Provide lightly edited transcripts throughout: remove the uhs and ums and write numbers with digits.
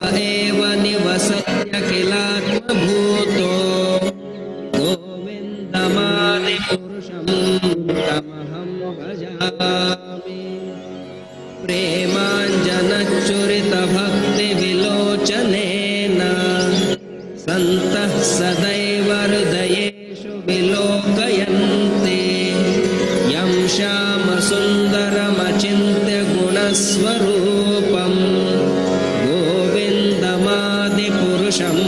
एव निवसत्य किलात्मभूतो गोविन्दमादिपुरुषं तमहं भजामि। प्रेमाञ्जनच्चुरितभक्तिविलोचनेन सन्तः सदैव हृदयेषु विलोकयन्ति यं श्यामसुन्दरमचिन्त्य गुणस्वरूपं गोविन्दमादिपुरुषं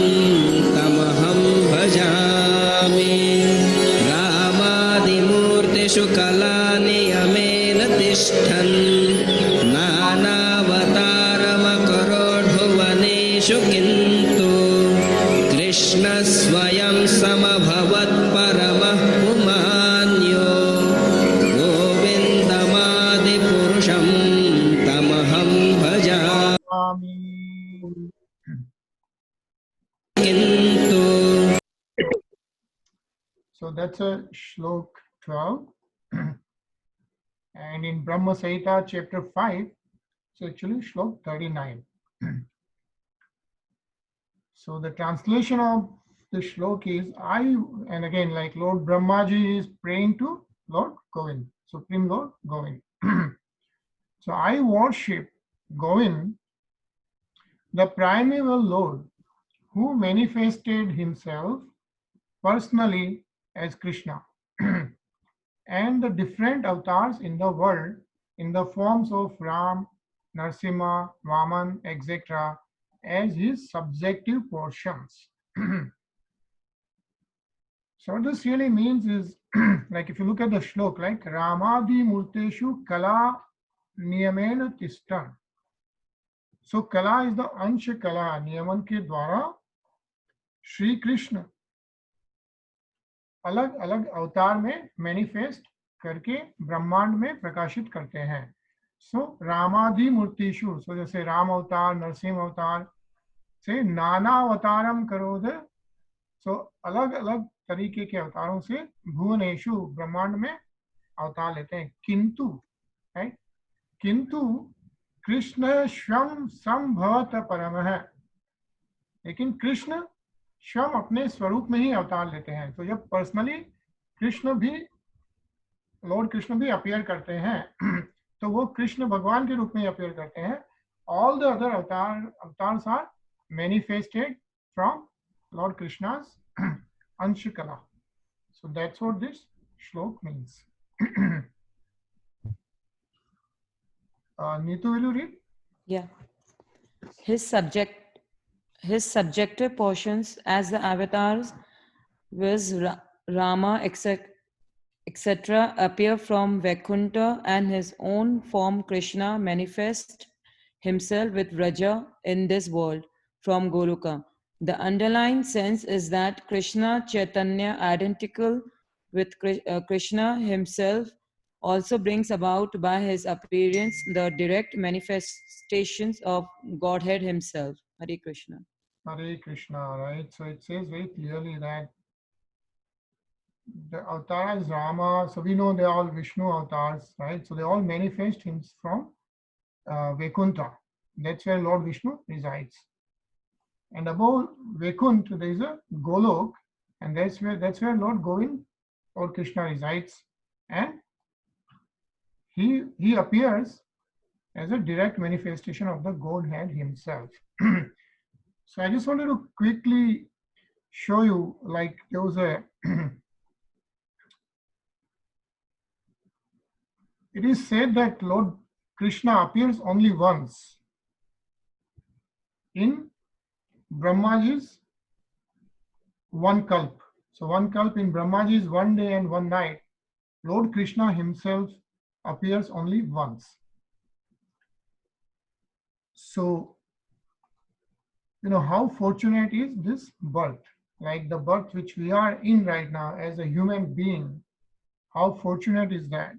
तमहं भजामि। रामादिमूर्तिषु कलानियमेन तिष्ठन् नानावतारमकरोढुवनेषु किन्तु कृष्णः स्वयं समभवत् परमः पुमान्यो गोविन्दमादिपुरुषं तमहं भजामि। किन्तु So that's a shlok 12. And in Brahma Samhita chapter 5, it's actually shlok 39. So the translation of the shlok is and again, like Lord Brahmaji is praying to Lord Govind, Supreme Lord Govind. So I worship Govind, the primeval Lord, who manifested himself personally as Krishna and the different avatars in the world in the forms of Ram, Narsimha, Vaman, etc. as his subjective portions. So what this really means is, like if you look at the shlok, like Ramadi Murteshu Kala Niyamena Tishtan. So Kala is the Ansha Kala, Niyaman ke द्वारा Shri Krishna अलग अलग अवतार में manifest करके ब्रह्मांड में प्रकाशित करते हैं. सो रामादि मूर्तिषु, सो जैसे राम अवतार, नरसिंह अवतार से नाना अवतारम करोद, सो अलग अलग तरीके के अवतारों से भुवनेषु ब्रह्मांड में अवतार लेते हैं. किंतु राइट, किंतु कृष्ण स्वयं संभवत परम है, लेकिन कृष्ण स्वयं अपने स्वरूप में ही अवतार लेते हैं. तो जब पर्सनली कृष्ण भी, लॉर्ड कृष्ण भी अपीयर करते हैं तो वो कृष्ण भगवान के रूप में अपीयर करते हैं. All the other avatars are manifested from Lord Krishna's ansh kala. So that's what this shloka means. Neetu, will you read? Yeah. His subjective portions as the avatars was Rama, etc. appear from Vaikuntha, and his own form Krishna manifests himself with Raja in this world from Goloka. The underlying sense is that Krishna Chaitanya, identical with Krishna himself, also brings about by his appearance the direct manifestations of Godhead himself. Hare Krishna. Hare Krishna, right? So it says very clearly that the avatar is Rama, so we know they're all Vishnu avatars, right? So they all manifest him from Vaikuntha. That's where Lord Vishnu resides. And above Vaikuntha, there is a Golok, and that's where Lord Govind or Krishna resides. And he appears as a direct manifestation of the Godhead himself. So I just wanted to quickly show you, like there was a it is said that Lord Krishna appears only once in Brahmaji's one kalp. So one kalp in Brahmaji's 1 day and 1 night, Lord Krishna himself appears only once. So, you know, how fortunate is this birth? Like the birth which we are in right now as a human being, how fortunate is that?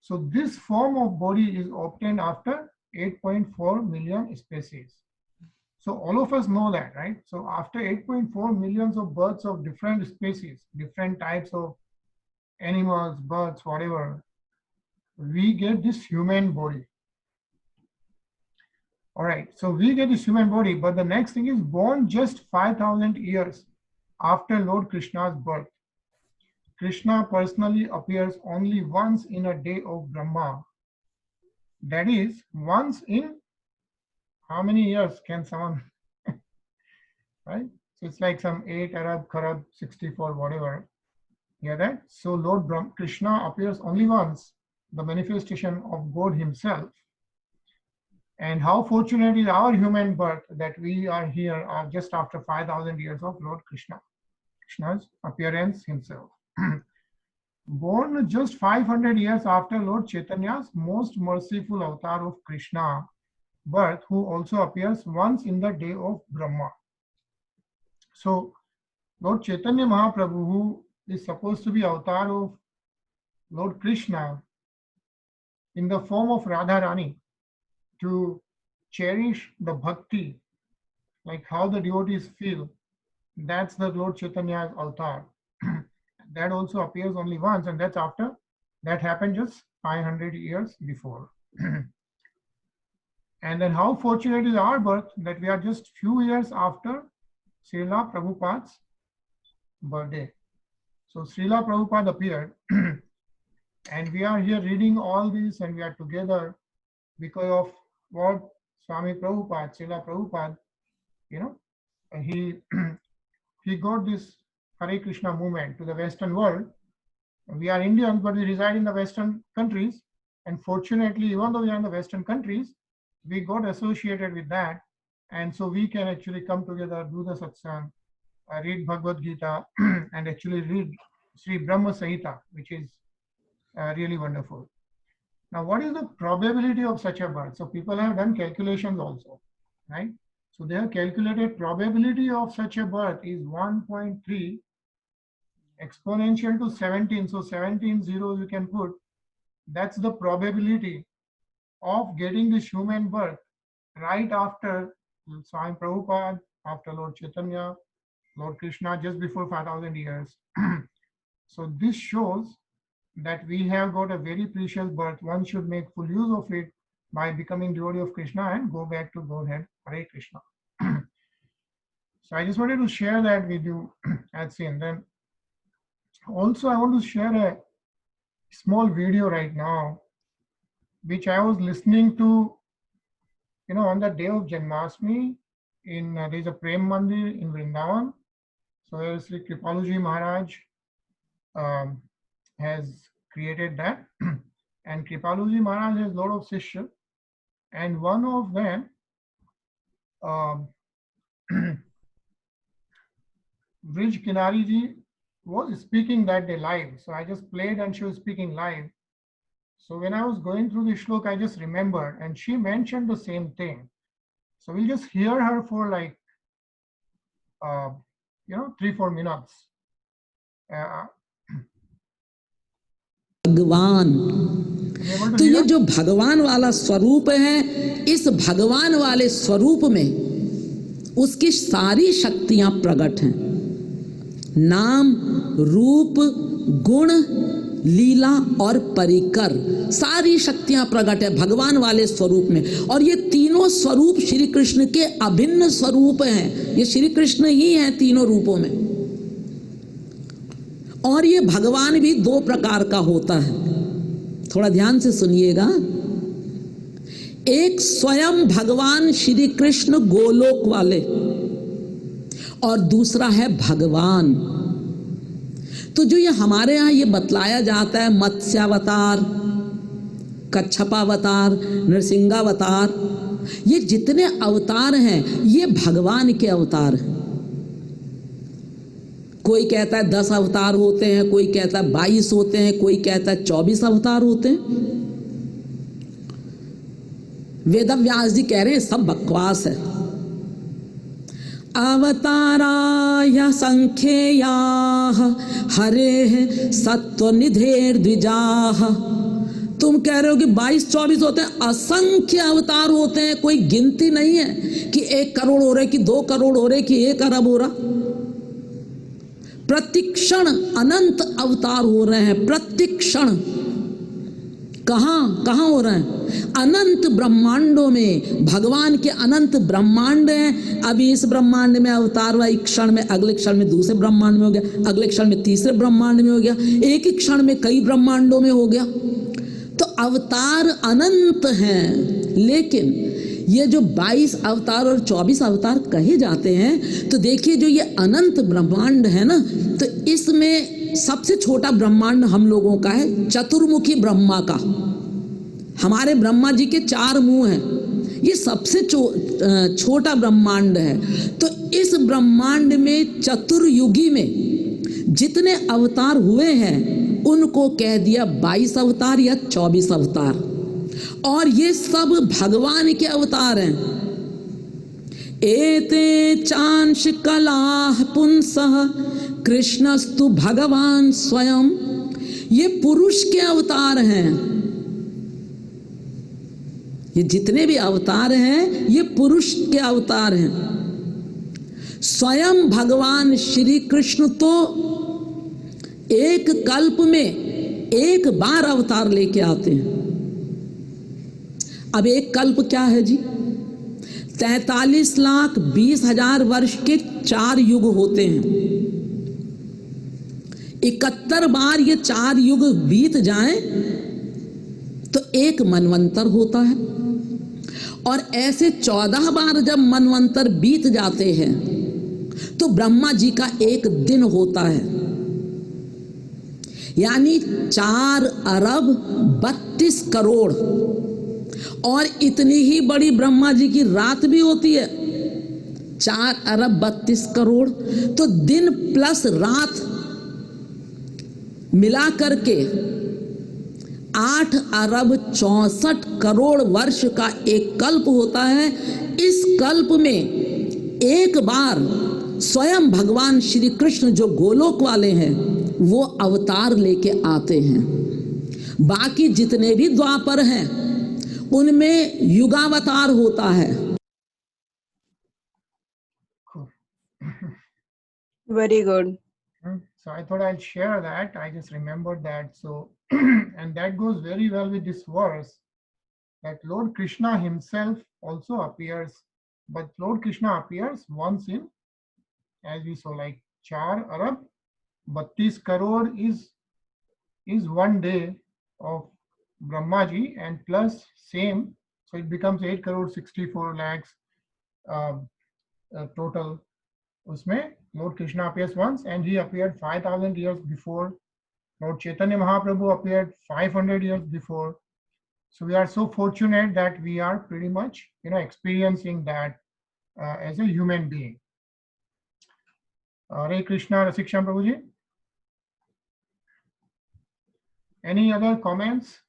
So this form of body is obtained after 8.4 million species. So all of us know that, right? So after 8.4 millions of births of different species, different types of animals, birds, whatever, we get this human body. All right, so we get this human body, but the next thing is born just 5,000 years after Lord Krishna's birth. Krishna personally appears only once in a day of Brahma. That is, once in how many years can someone, right? So it's like some 8 Arab, Kharab, 64, whatever. Hear that? So Lord Krishna appears only once, the manifestation of God himself. And how fortunate is our human birth that we are here just after 5,000 years of Lord Krishna's appearance himself. Born just 500 years after Lord Chaitanya's most merciful avatar of Krishna birth, who also appears once in the day of Brahma. So Lord Chaitanya Mahaprabhu, who is supposed to be avatar of Lord Krishna in the form of Radharani, to cherish the bhakti, like how the devotees feel, that's the Lord Chaitanya's avatar. That also appears only once, and that's after that happened just 500 years before. And then how fortunate is our birth that we are just few years after Srila Prabhupada's birthday. So Srila Prabhupada appeared and we are here reading all this, and we are together because of what Swami Prabhupada, Srila Prabhupada, he got this Hare Krishna movement to the Western world. We are Indians, but we reside in the Western countries. And fortunately, even though we are in the Western countries, we got associated with that. And so we can actually come together, do the satsang, read Bhagavad Gita, and actually read Sri Brahma Samhita, which is really wonderful. Now, what is the probability of such a birth? So people have done calculations also, right? So they have calculated probability of such a birth is 1.3 exponential to 17. So 17 zeros you can put. That's the probability of getting this human birth right after Swami Prabhupada, after Lord Chaitanya, Lord Krishna, just before 5,000 years. So this shows that we have got a very precious birth. One should make full use of it by becoming devotee of Krishna and go back to Godhead. Hare Krishna. So I just wanted to share that with you at the end. Then also I want to share a small video right now, which I was listening to, on the day of Janmashtami. There's a Prem Mandir in Vrindavan. So Sri Kripaluji Maharaj has created that. And Kripaluji Maharaj has a lot of Shishya. And one of them, Brij Kinari ji was speaking that day live. So I just played and she was speaking live. So when I was going through the shlok, I just remembered, and she mentioned the same thing. So we'll just hear her for like, 3-4 minutes. भगवान, तो ये जो भगवान वाला स्वरूप है, इस भगवान वाले स्वरूप में उसकी सारी शक्तियां प्रकट हैं। नाम, रूप, गुण, लीला और परिकर, सारी शक्तियां प्रकट है भगवान वाले स्वरूप में। और ये तीनों स्वरूप श्री कृष्ण के अभिन्न स्वरूप हैं। ये श्री कृष्ण ही हैं तीनों रूपों में। और ये भगवान भी 2 प्रकार का होता है, थोड़ा ध्यान से सुनिएगा। एक स्वयं भगवान श्री कृष्ण गोलोक वाले, और दूसरा है भगवान। तो जो ये हमारे यहाँ ये बतलाया जाता है, मत्स्यावतार, कच्छपावतार, नरसिंहावतार, ये जितने अवतार हैं ये भगवान के अवतार हैं। कोई कहता है 10 अवतार होते हैं, कोई कहता है 22 होते हैं, कोई कहता है 24 अवतार होते हैं। वेदव्यास जी कह रहे हैं सब बकवास है। अवताराय संख्येयाः हरेः सत्वनिधेर् द्विजाः। तुम कह रहे हो कि 22-24 होते हैं, असंख्य अवतार होते हैं, कोई गिनती नहीं है कि 1 करोड़ हो रहे, कि 2 करोड़ हो रहे, कि 1 अरब हो रहा। प्रतिक्षण अनंत अवतार हो रहे हैं, प्रतिक्षण। कहाँ कहाँ हो रहे हैं? अनंत ब्रह्मांडों में। भगवान के अनंत ब्रह्मांड हैं। अभी इस ब्रह्मांड में अवतार हुआ, एक क्षण में, अगले क्षण में दूसरे ब्रह्मांड में हो गया, अगले क्षण में तीसरे ब्रह्मांड में हो गया, एक ही क्षण में कई ब्रह्मांडों में हो गया। तो अवतार अनंत हैं। लेकिन ये जो 22 अवतार और 24 अवतार कहे जाते हैं, तो देखिए जो ये अनंत ब्रह्मांड है ना, तो इसमें सबसे छोटा ब्रह्मांड हम लोगों का है चतुर्मुखी ब्रह्मा का। हमारे ब्रह्मा जी के 4 मुंह हैं, ये सबसे छोटा ब्रह्मांड है। तो इस ब्रह्मांड में चतुर्युगी में जितने अवतार हुए हैं उनको कह दिया 22 अवतार या 24 अवतार, और ये सब भगवान के अवतार हैं। एते चांश कलाः पुंसः कृष्णस्तु भगवान स्वयं। ये पुरुष के अवतार हैं। ये जितने भी अवतार हैं ये पुरुष के अवतार हैं। स्वयं भगवान श्री कृष्ण तो एक कल्प में एक बार अवतार लेके आते हैं। अब एक कल्प क्या है जी? 43,20,000 वर्ष के 4 युग होते हैं। 71 बार ये 4 युग बीत जाएं तो एक मनवंतर होता है, और ऐसे 14 बार जब मनवंतर बीत जाते हैं तो ब्रह्मा जी का एक दिन होता है। यानी 4 अरब 32 करोड़, और इतनी ही बड़ी ब्रह्मा जी की रात भी होती है, 4 अरब 32 करोड़। तो दिन प्लस रात मिला करके 8 अरब 64 करोड़ वर्ष का एक कल्प होता है। इस कल्प में एक बार स्वयं भगवान श्री कृष्ण जो गोलोक वाले हैं वो अवतार लेके आते हैं। बाकी जितने भी द्वापर हैं उनमें युगावतार होता है। Very good. So I thought I'll share that. I just remembered that. So, and that goes very well with this verse, that Lord Krishna himself also appears, but Lord Krishna appears once in, as we saw, like 4 Arab 32 crore is 1 day of Brahma ji, and plus same, so it becomes 8 crore 64 lakhs total. Usme Lord Krishna appears once, and he appeared 5,000 years before. Lord Chaitanya Mahaprabhu appeared 500 years before. So we are so fortunate that we are pretty much, experiencing that as a human being. Hare Krishna, Rasiksham Prabhuji. Any other comments?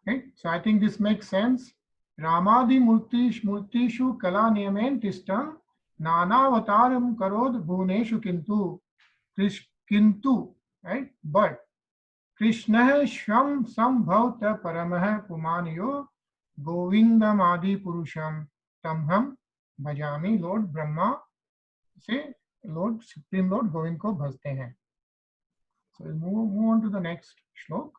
Okay, so I think this makes sense. Ramadi Murtishu Kala Niyamen Tistam Nanavataram Karod Bhuneshu Kintu, right? But Krishna Shvam Sambhavta Paramah Pumanyo Govindam Adi Purusham Tamham Bhajami. Lord Brahma से Lord Supreme Lord Govind को भजते हैं. So we'll move on to the next श्लोक.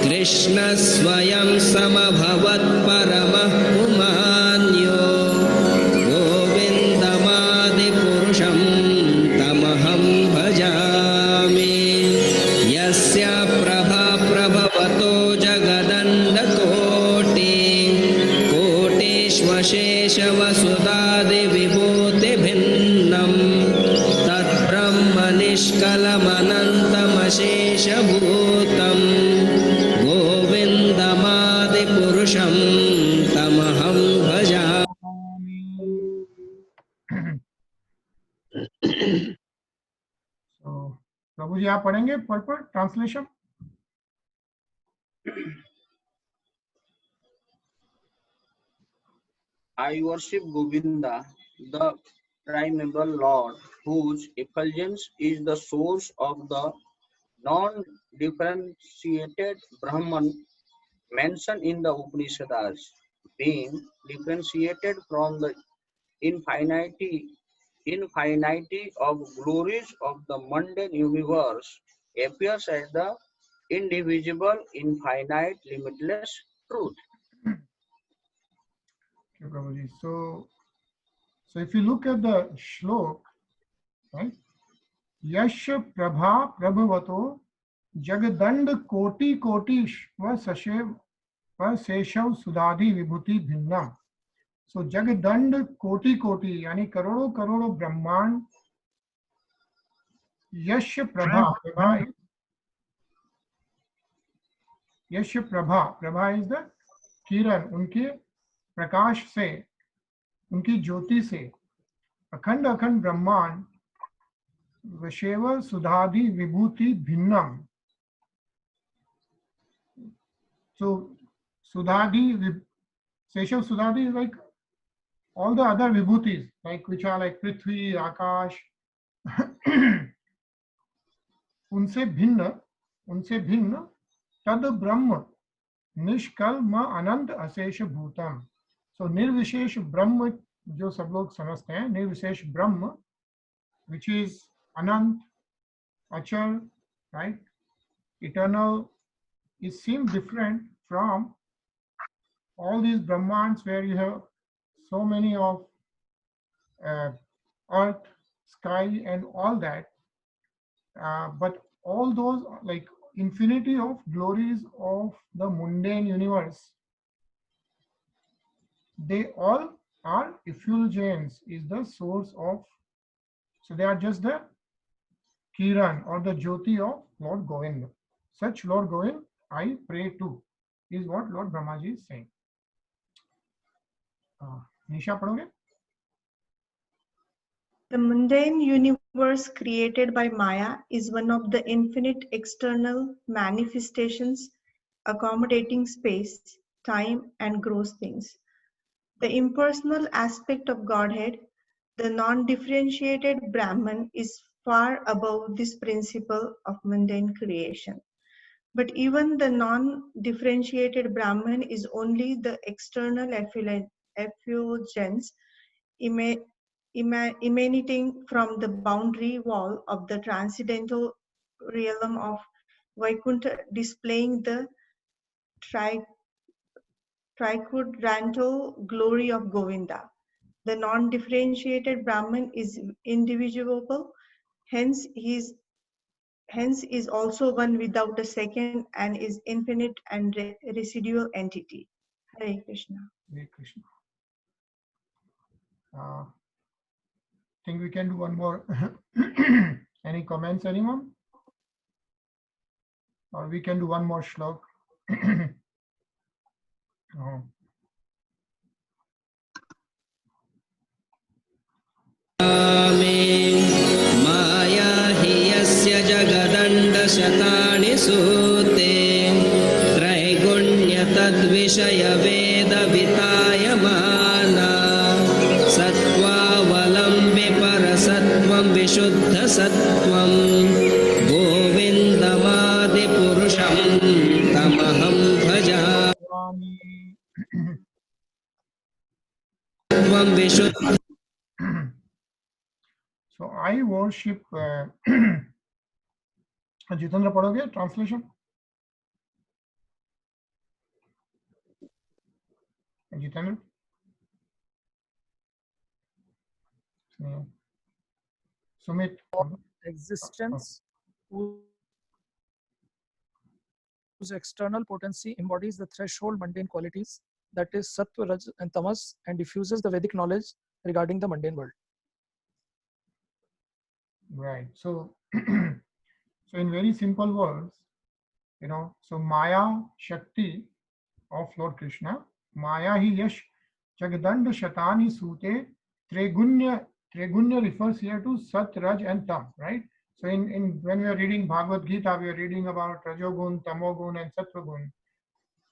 कृष्ण स्वयं समभवत् परमः पुमान्यो गोविन्दमादिपुरुषं तमहं भजामि. यस्य Prabha प्रभवतो जगदण्डकोटि कोटिष्वशेषवसुधादिविभूतिभिन्नं तद्ब्रह्म निष्कलमनन्तमशेषभूतं गोविन्दमादिपुरुषं तमहं भजामि. So प्रभु जी आप पढ़ेंगे purple translation. I worship Govinda, the primeval Lord, whose effulgence is the source of the non-differentiated Brahman mentioned in the Upanishads. Being differentiated from the infinity infinity of glories of the mundane universe appears as the indivisible, infinite, limitless truth. Okay, Prabhuji. So if you look at the shlok, right? Yash prabha prabhavato jagdand koti koti va sashev va seshav sudadi vibhuti bhinnam. So जगदंड कोटि कोटि यानी करोड़ों करोड़ों ब्रह्मांड यश प्रभा प्रभा यश Prabha Prabha is the किरण उनके प्रकाश से उनकी ज्योति से अखंड अखंड ब्रह्मांड विषेव सुधादि विभूति भिन्नम. So Sudhadi, Seshav Sudhadi is like all the other vibhutis, like which are like Prithvi, Akash. उनसे भिन्न तद ब्रह्म निष्कल्म अनंत अशेष भूतम. So निर्विशेष ब्रह्म जो सब लोग समझते हैं, निर्विशेष ब्रह्म, which is anant, achal, right, eternal, it seems different from all these brahmans where you have so many of earth, sky and all that, but all those like infinity of glories of the mundane universe, they all are effulgence, is the source of, so they are just the kiran or the jyoti of Lord Govinda. Such Lord Govind I pray to, is what Lord Brahmaji is saying. Nisha padhoge? The mundane universe created by Maya is one of the infinite external manifestations accommodating space, time, and gross things. The impersonal aspect of Godhead, the non-differentiated Brahman, is far above this principle of mundane creation. But even the non-differentiated Brahman is only the external effulgence emanating from the boundary wall of the transcendental realm of Vaikuntha, displaying the triquadrantal glory of Govinda. The non-differentiated Brahman is indivisible, hence is also one without a second and is infinite and residual entity. Hare Krishna. Hare Krishna. Think we can do one more. Any comments, anyone? Or we can do one more shlok. Oh. माया हि यस्य जगदण्ड शतानि सूते त्रैगुण्य तद्विषय वेद वितायमाना सत्त्वावलम्बि परसत्त्वं विशुद्ध सत्त्वं गोविन्दमादिपुरुषं तमहं भजामि. त्वं विशुद्ध. So I worship. Jitendra padhoge translation? Jitendra? Sumit? Existence whose external potency embodies the threshold mundane qualities, that is Sattva, Raj and Tamas, and diffuses the Vedic knowledge regarding the mundane world. Right. So, so in very simple words, so Maya Shakti of Lord Krishna, Maya hi yash jagdand shatani sute tregunya. Tregunya refers here to Sat, Raj and Tam, right? So in when we are reading Bhagavad Gita, we are reading about Rajogun, Tamogun and Sattvagun.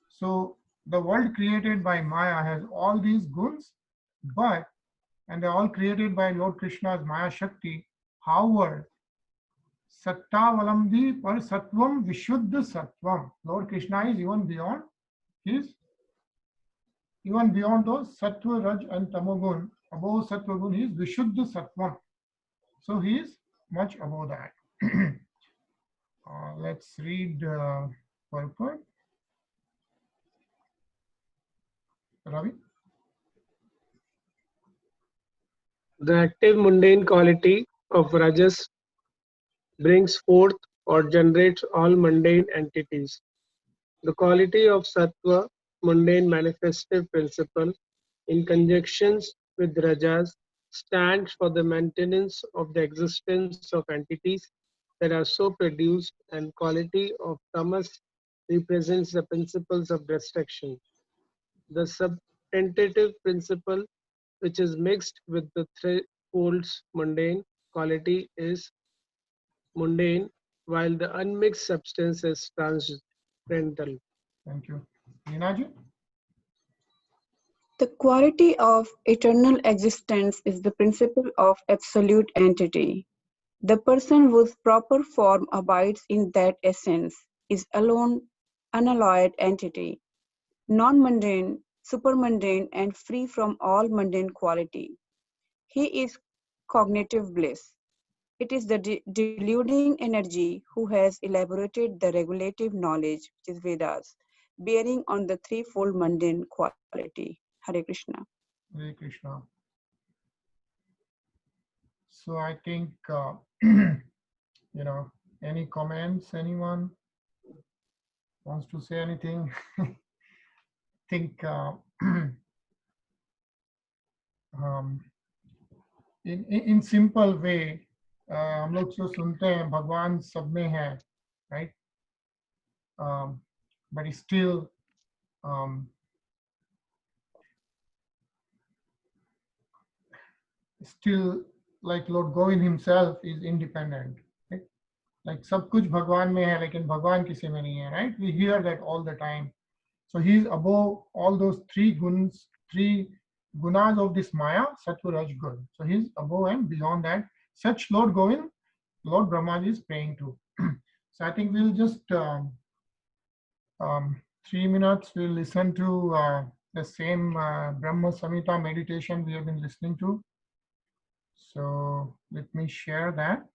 So the world created by Maya has all these guns, and they're all created by Lord Krishna's Maya Shakti. However, Sattavalambi par Sattvam Vishuddha Sattvam. Lord Krishna is even beyond those Sattva, Raj and Tamogun. Above Sattvagun is Vishuddha Sattvam. So he is much above that. Let's read purport. Ravi? The active mundane quality of Rajas brings forth or generates all mundane entities. The quality of Sattva, mundane manifestive principle, in conjunction with Rajas, stands for the maintenance of the existence of entities that are so produced, and quality of Tamas represents the principles of destruction. The subtentative principle, which is mixed with the threefold mundane quality, is mundane, while the unmixed substance is transcendental. Thank you. Neenaji? The quality of eternal existence is the principle of absolute entity. The person whose proper form abides in that essence is alone unalloyed entity, non-mundane, supermundane, and free from all mundane quality. He is cognitive bliss. It is the deluding energy who has elaborated the regulative knowledge, which is Vedas, bearing on the threefold mundane quality. Hare Krishna. Hare Krishna. So I think, any comments, anyone wants to say anything? Think in simple way, हम लोग जो सुनते हैं भगवान सब में है, right? But still like Lord Govind himself is independent, right? Like सब कुछ भगवान में है लेकिन भगवान किसी में नहीं है, right? We hear that all the time. So he is above all those three gunas of this Maya, Sattva, Raj, Gun. So he is above and beyond that. Such Lord Govind, Lord Brahmaji is praying to. So I think we'll just 3 minutes. We'll listen to the same Brahma Samhita meditation we have been listening to. So let me share that.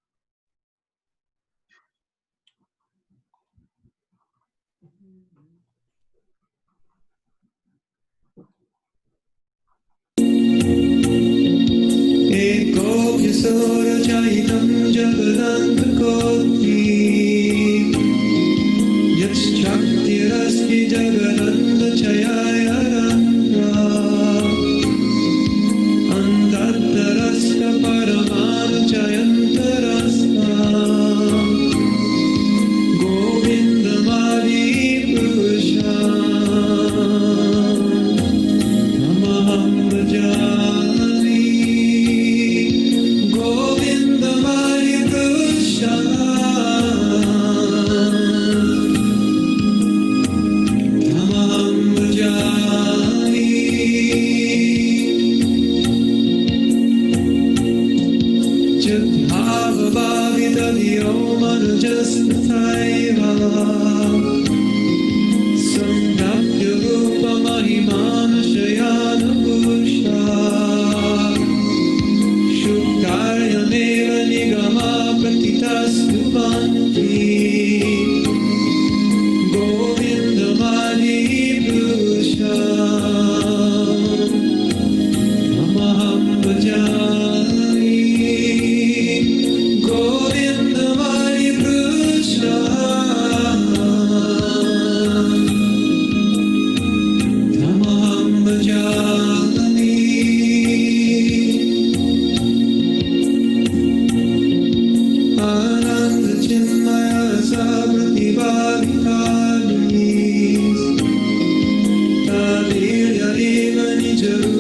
Eko kisora chaitam jagadantharkoti Yatshaktiraspi jagadanta chayaya randra Andattaraska paramanu chayantarasta Govindamadi purusha Namaham bhajami Govindamadi purusha Namaham bhajami Chadbhava-bhavidadiyo manujasthathaiva Samdhapya-rupa-mahimanashayana-purusha Shuktarya-meva nigama-pratitastu-bhanti Govindamadi-purusha Namaham bhajami Govindamadi-purusha Namaham bhajami Ananda-chinmaya sa-pratibha-viharis Tavirya-eva nijaru